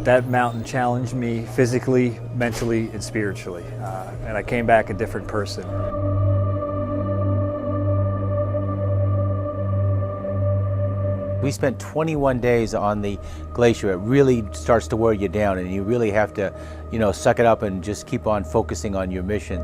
That mountain challenged me physically, mentally, and spiritually, and I came back a different person. We spent 21 days on the glacier. It really starts to wear you down, and you really have to, suck it up and just keep on focusing on your mission.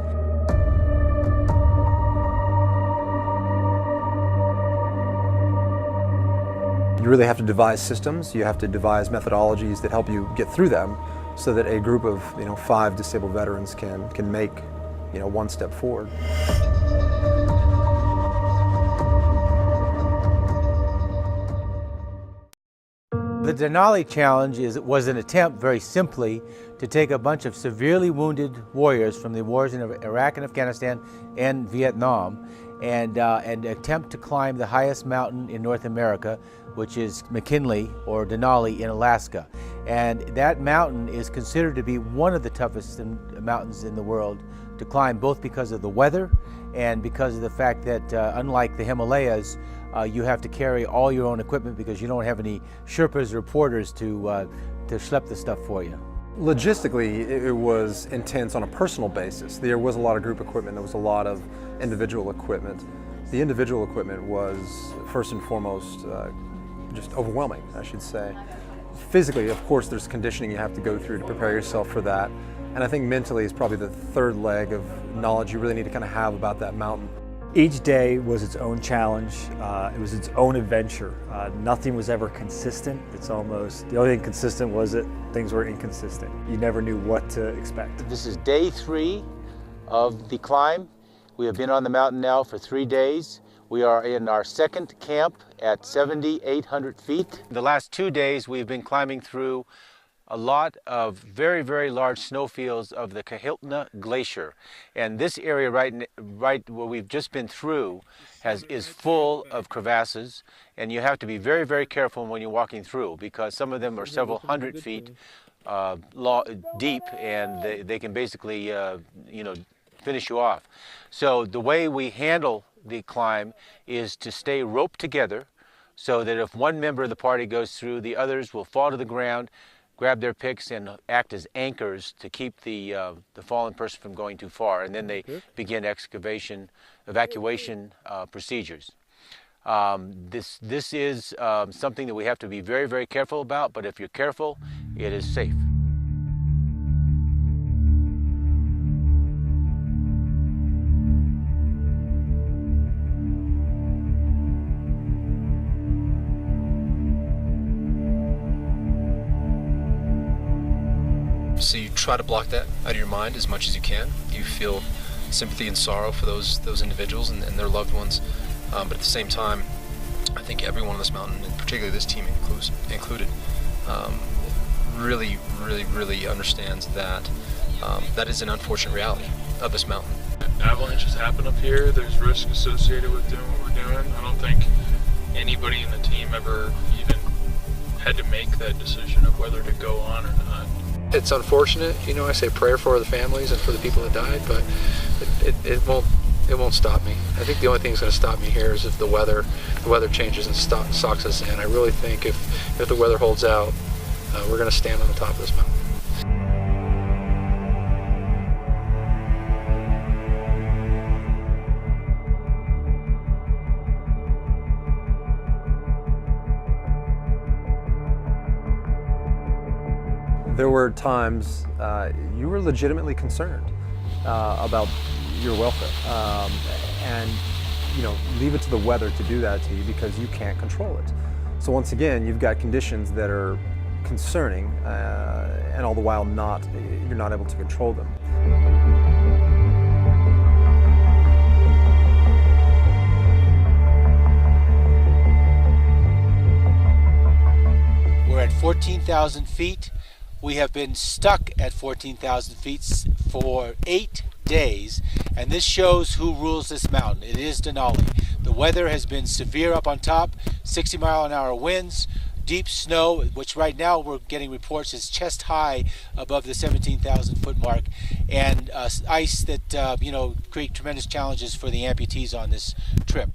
You really have to devise systems, you have to devise methodologies that help you get through them so that a group of 5 disabled veterans can make one step forward. The Denali Challenge was an attempt, very simply, to take a bunch of severely wounded warriors from the wars in Iraq and Afghanistan and Vietnam and attempt to climb the highest mountain in North America, which is McKinley or Denali in Alaska. And that mountain is considered to be one of the toughest mountains in the world to climb, both because of the weather and because of the fact that unlike the Himalayas, you have to carry all your own equipment because you don't have any Sherpas or porters to schlep the stuff for you. Logistically, it was intense on a personal basis. There was a lot of group equipment, there was a lot of individual equipment. The individual equipment was, first and foremost, just overwhelming, I should say. Physically, of course, there's conditioning you have to go through to prepare yourself for that. And I think mentally is probably the third leg of knowledge you really need to kind of have about that mountain. Each day was its own challenge. It was its own adventure. Nothing was ever consistent. The only thing consistent was that things were inconsistent. You never knew what to expect. This is day 3 of the climb. We have been on the mountain now for 3 days. We are in our second camp at 7,800 feet. The last 2 days we've been climbing through a lot of very, very large snowfields of the Kahiltna Glacier. And this area right where we've just been through is full of crevasses, and you have to be very, very careful when you're walking through because some of them are several hundred feet deep, and they can basically, finish you off. So the way we handle the climb is to stay roped together so that if one member of the party goes through, the others will fall to the ground, grab their picks and act as anchors to keep the fallen person from going too far, and then they begin evacuation procedures. This is something that we have to be very, very careful about, but if you're careful, it is safe. So you try to block that out of your mind as much as you can. You feel sympathy and sorrow for those individuals and their loved ones. But at the same time, I think everyone on this mountain, and particularly this team included, really understands that that is an unfortunate reality of this mountain. Avalanches happen up here. There's risk associated with doing what we're doing. I don't think anybody in the team ever even had to make that decision of whether to go on or not. It's unfortunate, I say prayer for the families and for the people that died, but it won't stop me. I think the only thing that's going to stop me here is if the weather changes and socks us in. I really think if the weather holds out, we're going to stand on the top of this mountain. There were times you were legitimately concerned about your welfare, and leave it to the weather to do that to you because you can't control it. So once again, you've got conditions that are concerning, and all the while you're not able to control them. We're at 14,000 feet. We have been stuck at 14,000 feet for 8 days, and this shows who rules this mountain. It is Denali. The weather has been severe up on top, 60-mile-an-hour winds, deep snow, which right now we're getting reports is chest high above the 17,000-foot mark, and ice that create tremendous challenges for the amputees on this trip.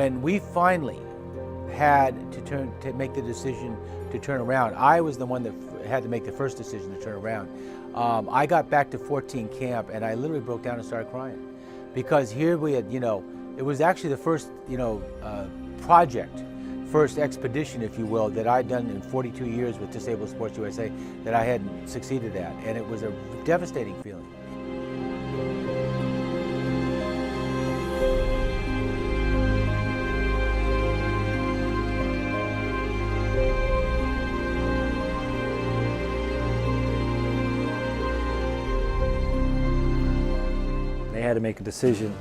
when we finally had to make the decision to turn around, I was the one that had to make the first decision to turn around. I got back to 14 camp and I literally broke down and started crying. Because here we had, it was actually the first, project, first expedition, if you will, that I'd done in 42 years with Disabled Sports USA that I hadn't succeeded at. And it was a devastating feeling. They had to make a decision,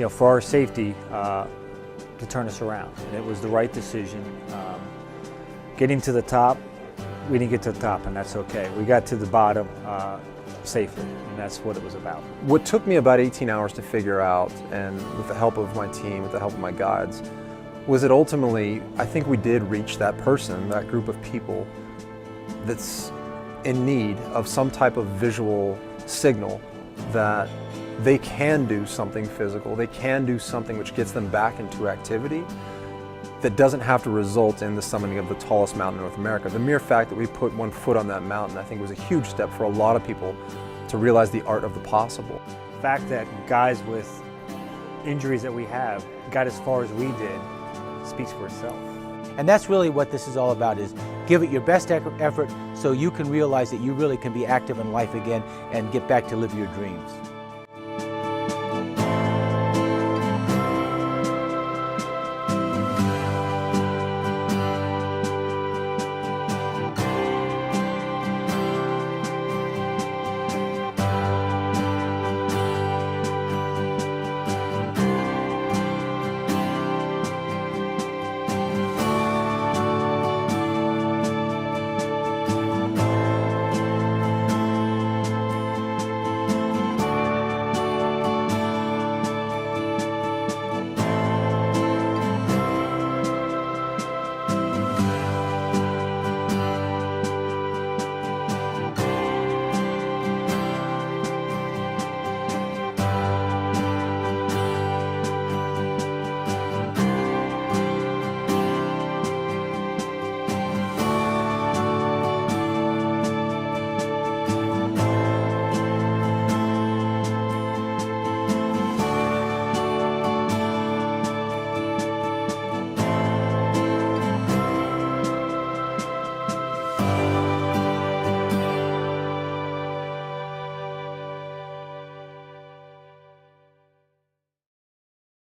for our safety, to turn us around. And it was the right decision. Getting to the top, we didn't get to the top, and that's okay. We got to the bottom safely, and that's what it was about. What took me about 18 hours to figure out, and with the help of my team, with the help of my guides, was that ultimately, I think we did reach that person, that group of people that's in need of some type of visual signal that they can do something physical, they can do something which gets them back into activity that doesn't have to result in the summiting of the tallest mountain in North America. The mere fact that we put one foot on that mountain, I think, was a huge step for a lot of people to realize the art of the possible. The fact that guys with injuries that we have got as far as we did speaks for itself. And that's really what this is all about, is give it your best effort so you can realize that you really can be active in life again and get back to live your dreams.